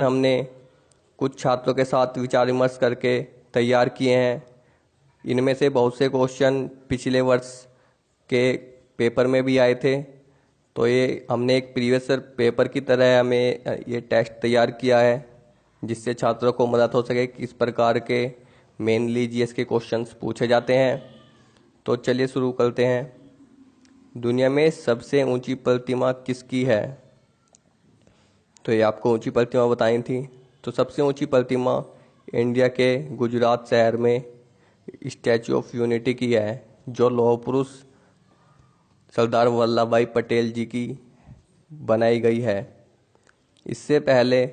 हमने कुछ छात्रों के साथ विचार विमर्श करके तैयार किए हैं। इनमें से बहुत से क्वेश्चन पिछले वर्ष के पेपर में भी आए थे, तो ये हमने एक प्रीवियस पेपर की तरह हमें ये टेस्ट तैयार किया है, जिससे छात्रों को मदद हो सके किस प्रकार के मेनली जीएस के क्वेश्चंस पूछे जाते हैं। तो चलिए शुरू करते हैं। दुनिया में सबसे ऊंची प्रतिमा किसकी है? तो ये आपको ऊंची प्रतिमा बताई थी। तो सबसे ऊंची प्रतिमा इंडिया के गुजरात शहर में स्टैचू ऑफ यूनिटी की है, जो लौह पुरुष सरदार वल्लभ भाई पटेल जी की बनाई गई है। इससे पहले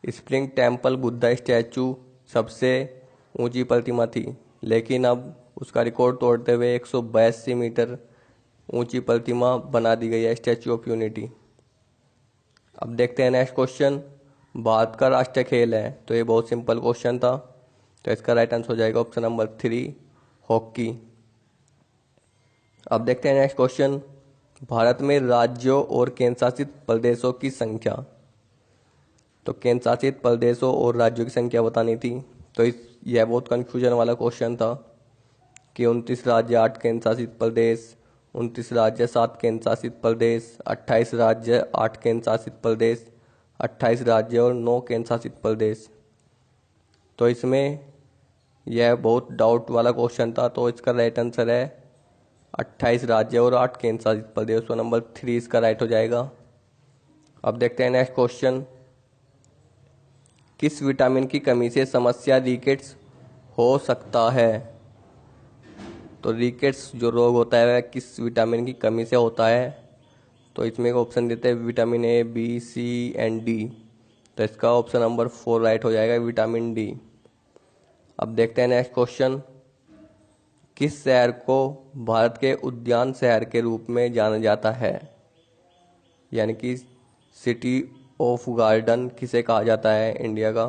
स्प्रिंग टेम्पल बुद्धा स्टैचू सबसे ऊंची प्रतिमा थी, लेकिन अब उसका रिकॉर्ड तोड़ते हुए 182 मीटर ऊंची प्रतिमा बना दी गई है, स्टैचू ऑफ यूनिटी। अब देखते हैं नेक्स्ट क्वेश्चन। भारत का राष्ट्रीय खेल है, तो ये बहुत सिंपल क्वेश्चन था, तो इसका राइट आंसर हो जाएगा ऑप्शन नंबर 3, हॉकी। अब देखते हैं नेक्स्ट क्वेश्चन। भारत में राज्यों और केंद्र शासित प्रदेशों की संख्या। तो केंद्र शासित प्रदेशों और राज्यों की संख्या बतानी थी। तो यह बहुत कंफ्यूजन वाला क्वेश्चन था कि 29 राज्य 8 केंद्र शासित प्रदेश, 29 राज्य 7 केंद्र शासित प्रदेश, 28 राज्य 8 केंद्र शासित प्रदेश, 28 राज्य और 9 केंद्र शासित प्रदेश। तो इसमें यह बहुत डाउट वाला क्वेश्चन था, तो इसका राइट आंसर है 28 राज्य और 8 केंद्र शासित प्रदेश। तो नंबर 3 इसका राइट हो जाएगा। अब देखते हैं नेक्स्ट क्वेश्चन। किस विटामिन की कमी से समस्या रिकेट्स हो सकता है? तो रिकेट्स जो रोग होता है वह किस विटामिन की कमी से होता है? तो इसमें एक ऑप्शन देते हैं vitamin A, B, C and D. तो इसका ऑप्शन नंबर 4 राइट हो जाएगा, विटामिन डी। अब देखते हैं नेक्स्ट क्वेश्चन। किस शहर को भारत के उद्यान शहर के रूप में जाना जाता है? यानी कि सिटी ऑफ गार्डन किसे कहा जाता है इंडिया का?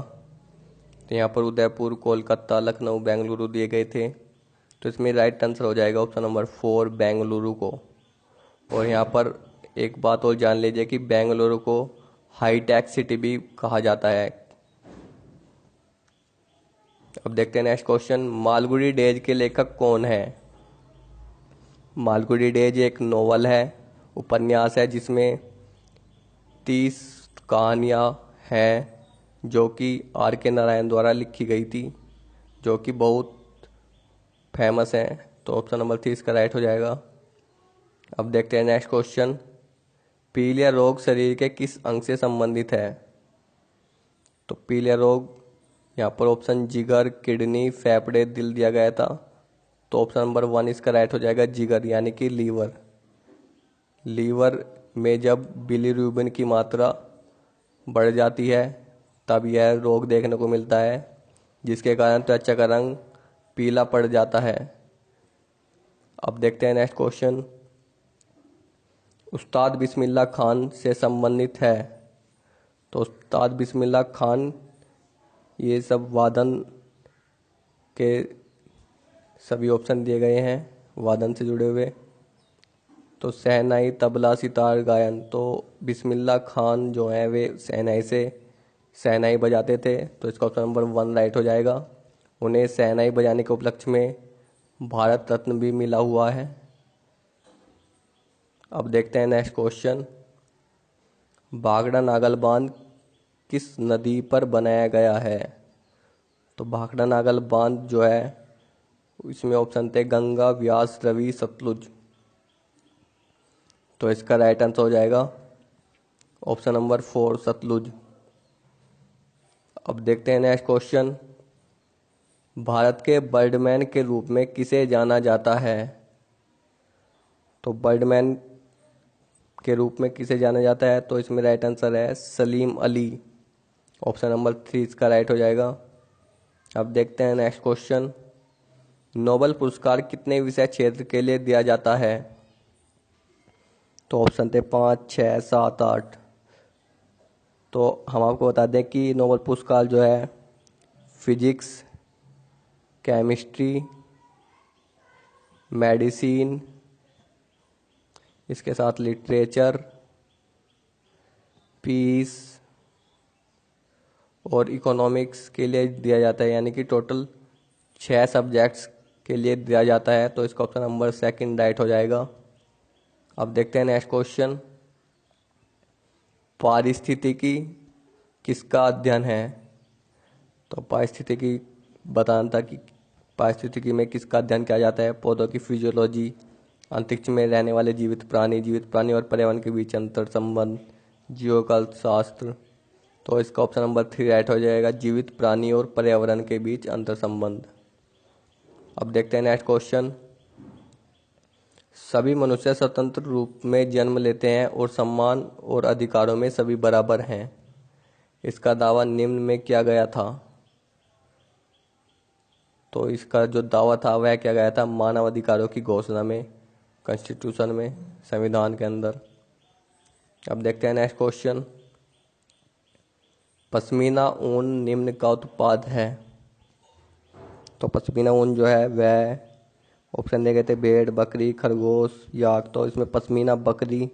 तो यहाँ पर उदयपुर, कोलकाता, लखनऊ, बेंगलुरु दिए गए थे, तो इसमें राइट आंसर हो जाएगा ऑप्शन नंबर 4, बेंगलुरु को। और यहाँ पर एक बात और जान लीजिए कि बेंगलुरु को हाईटेक सिटी भी कहा जाता है। अब देखते हैं नेक्स्ट क्वेश्चन। मालगुडी डेज के लेखक कौन है? मालगुडी डेज एक नोवेल है, उपन्यास है, जिसमें 30 कहानियाँ हैं, जो कि आर के नारायण द्वारा लिखी गई थी, जो कि बहुत फेमस हैं। तो ऑप्शन नंबर 3 इसका राइट हो जाएगा। अब देखते हैं नेक्स्ट क्वेश्चन। पीलिया रोग शरीर के किस अंग से संबंधित है? तो पीलिया रोग यहाँ पर ऑप्शन जिगर, किडनी, फेफड़े, दिल दिया गया था, तो ऑप्शन नंबर 1 इसका राइट हो जाएगा, जिगर यानी कि लीवर। लीवर में जब बिलीरुबिन की मात्रा बढ़ जाती है तब यह रोग देखने को मिलता है, जिसके कारण त्वचा का रंग पीला पड़ जाता है। अब देखते हैं नेक्स्ट क्वेश्चन। उस्ताद बिस्मिल्लाह खान से संबंधित है। तो उस्ताद बिस्मिल्लाह खान ये सब वादन के सभी ऑप्शन दिए गए हैं, वादन से जुड़े हुए। तो शहनाई, तबला, सितार, गायन। तो बिस्मिल्लाह खान जो है वे शहनाई बजाते थे, तो इसका ऑप्शन नंबर 1 राइट हो जाएगा। उन्हें शहनाई बजाने के उपलक्ष्य में भारत रत्न भी मिला हुआ है। अब देखते हैं नेक्स्ट क्वेश्चन। भाखड़ा नागल बांध किस नदी पर बनाया गया है? तो भाखड़ा नागल बांध जो है इसमें ऑप्शन थे गंगा, व्यास, रवि, सतलुज। तो इसका राइट आंसर हो जाएगा ऑप्शन नंबर 4, सतलुज। अब देखते हैं नेक्स्ट क्वेश्चन। भारत के बर्डमैन के रूप में किसे जाना जाता है? तो बर्डमैन के रूप में किसे जाना जाता है? तो इसमें राइट आंसर है सलीम अली। ऑप्शन नंबर 3 इसका राइट हो जाएगा। अब देखते हैं नेक्स्ट क्वेश्चन। नोबेल पुरस्कार कितने विषय क्षेत्र के लिए दिया जाता है? तो ऑप्शन थे 5, 6, 7, 8। तो हम आपको बता दें कि नोबेल पुरस्कार जो है फिजिक्स, केमिस्ट्री, मेडिसिन, इसके साथ लिटरेचर, पीस और इकोनॉमिक्स के लिए दिया जाता है, यानी कि टोटल 6 सब्जेक्ट्स के लिए दिया जाता है। तो इसका ऑप्शन नंबर सेकंड राइट हो जाएगा। अब देखते हैं नेक्स्ट क्वेश्चन। पारिस्थितिकी किसका अध्ययन है? तो पारिस्थितिकी बताना था कि पारिस्थितिकी में किसका अध्ययन किया जाता है? पौधों की फिजियोलॉजी, अंतरिक्ष में रहने वाले जीवित प्राणी और पर्यावरण के बीच अंतर संबंध, जीव का शास्त्र। तो इसका ऑप्शन नंबर 3 राइट हो जाएगा, जीवित प्राणी और पर्यावरण के बीच अंतर संबंध। अब देखते हैं नेक्स्ट क्वेश्चन। सभी मनुष्य स्वतंत्र रूप में जन्म लेते हैं और सम्मान और अधिकारों में सभी बराबर हैं। इसका दावा निम्न में किया गया था। तो इसका जो दावा था वह किया गया था मानव अधिकारों की घोषणा में, कॉन्स्टिट्यूशन में, संविधान के अंदर। अब देखते हैं नेक्स्ट क्वेश्चन। पश्मीना ऊन निम्न का उत्पाद है। तो पश्मीना ऊन जो है वह ऑप्शन दिए गए थे भेड़, बकरी, खरगोश, याक। तो इसमें पश्मीना बकरी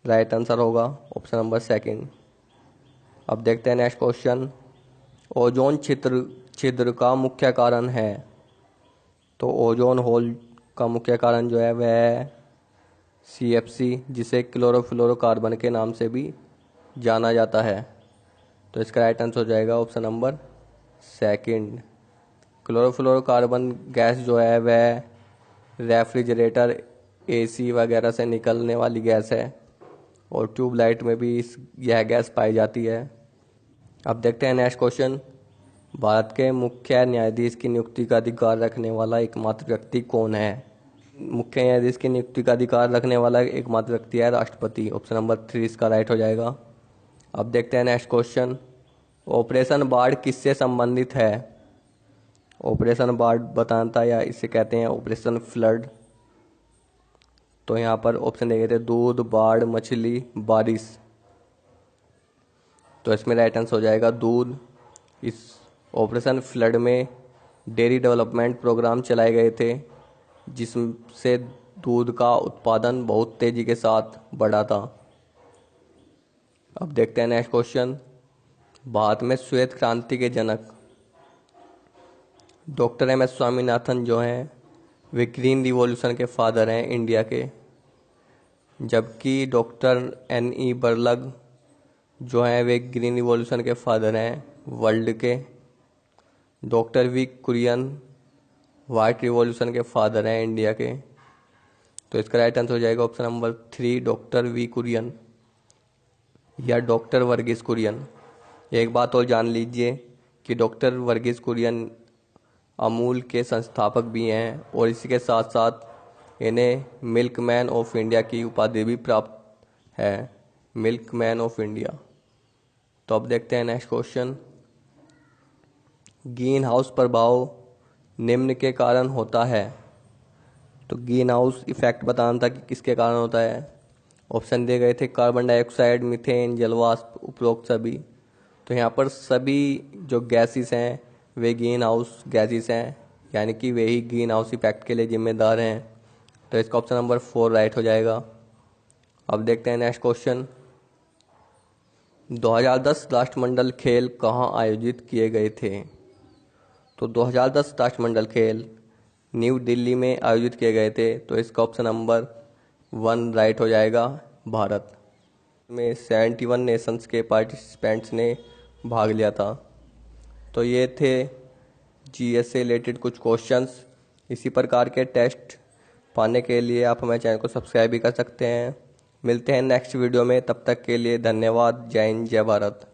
राइट आंसर होगा, ऑप्शन नंबर सेकंड। अब देखते हैं नेक्स्ट क्वेश्चन। ओजोन छिद्र का मुख्य कारण है। तो ओजोन होल का मुख्य कारण जो है वह CFC, जिसे क्लोरोफ्लोरोकार्बन के नाम से भी जाना जाता है। तो इसका राइट आंसर हो जाएगा option number second. Chlorofluorocarbon gas जो है वह रेफ्रिजरेटर, AC वगैरह से निकलने वाली गैस है और ट्यूबलाइट में भी यह गैस पाई जाती है। अब देखते हैं नेक्स्ट क्वेश्चन। भारत के मुख्य न्यायाधीश की नियुक्ति का अधिकार रखने वाला एकमात्र व्यक्ति कौन है? मुख्य न्यायाधीश की नियुक्ति का अधिकार रखने वाला एकमात्र व्यक्ति है राष्ट्रपति। ऑप्शन नंबर 3 इसका राइट हो जाएगा। अब देखते हैं नेक्स्ट क्वेश्चन। ऑपरेशन बाढ़ किससे संबंधित है? ऑपरेशन बाढ़ बताना था, या इसे कहते हैं ऑपरेशन फ्लड। तो यहाँ पर ऑप्शन दिए गए थे दूध, बाढ़, मछली, बारिश। तो इसमें राइट आंसर हो जाएगा दूध। इस ऑपरेशन फ्लड में डेयरी डेवलपमेंट प्रोग्राम चलाए गए थे, जिससे दूध का उत्पादन बहुत तेजी के साथ बढ़ा था। अब देखते हैं नेक्स्ट क्वेश्चन। भारत में श्वेत क्रांति के जनक डॉक्टर MS स्वामीनाथन जो हैं वे ग्रीन रिवॉल्यूशन के फादर हैं इंडिया के, जबकि डॉक्टर NE बरलग जो हैं वे ग्रीन रिवॉल्यूशन के फादर हैं वर्ल्ड के। Doctor V Kurien white revolution के फादर हैं इंडिया के। तो इसका राइट आंसर हो जाएगा option number 3 doctor V Kurien या डॉक्टर वर्गीस कुरियन। एक बात और जान लीजिए कि डॉक्टर वर्गीस कुरियन अमूल के संस्थापक भी हैं और इसी के साथ साथ इन्हें मिल्कमैन ऑफ इंडिया की उपाधि भी प्राप्त है, मिल्कमैन ऑफ इंडिया। तो अब देखते हैं नेक्स्ट क्वेश्चन। ग्रीन हाउस प्रभाव निम्न के कारण होता है। तो ग्रीन हाउस इफेक्ट बताना था कि किसके कारण होता है। ऑप्शन दिए गए थे कार्बन डाइऑक्साइड, मीथेन, जलवाष्प, उपरोक्त सभी। तो यहाँ पर सभी जो गैसेस हैं वे ग्रीन हाउस गैसेस हैं, यानी कि वे ही ग्रीन हाउस इफेक्ट के लिए जिम्मेदार हैं। तो इसका ऑप्शन नंबर 4 राइट हो जाएगा। अब देखते हैं नेक्स्ट क्वेश्चन। 2010 राष्ट्रमंडल खेल कहाँ आयोजित किए गए थे? तो 2010 राष्ट्रमंडल खेल न्यू दिल्ली में आयोजित किए गए थे। तो इसका ऑप्शन नंबर 1 राइट हो जाएगा, भारत में 71 नेशंस के पार्टिसिपेंट्स ने भाग लिया था। तो ये थे GS से रिलेटेड कुछ क्वेश्चंस। इसी प्रकार के टेस्ट पाने के लिए आप हमारे चैनल को सब्सक्राइब भी कर सकते हैं। मिलते हैं नेक्स्ट वीडियो में, तब तक के लिए धन्यवाद। जय हिंद, जय भारत।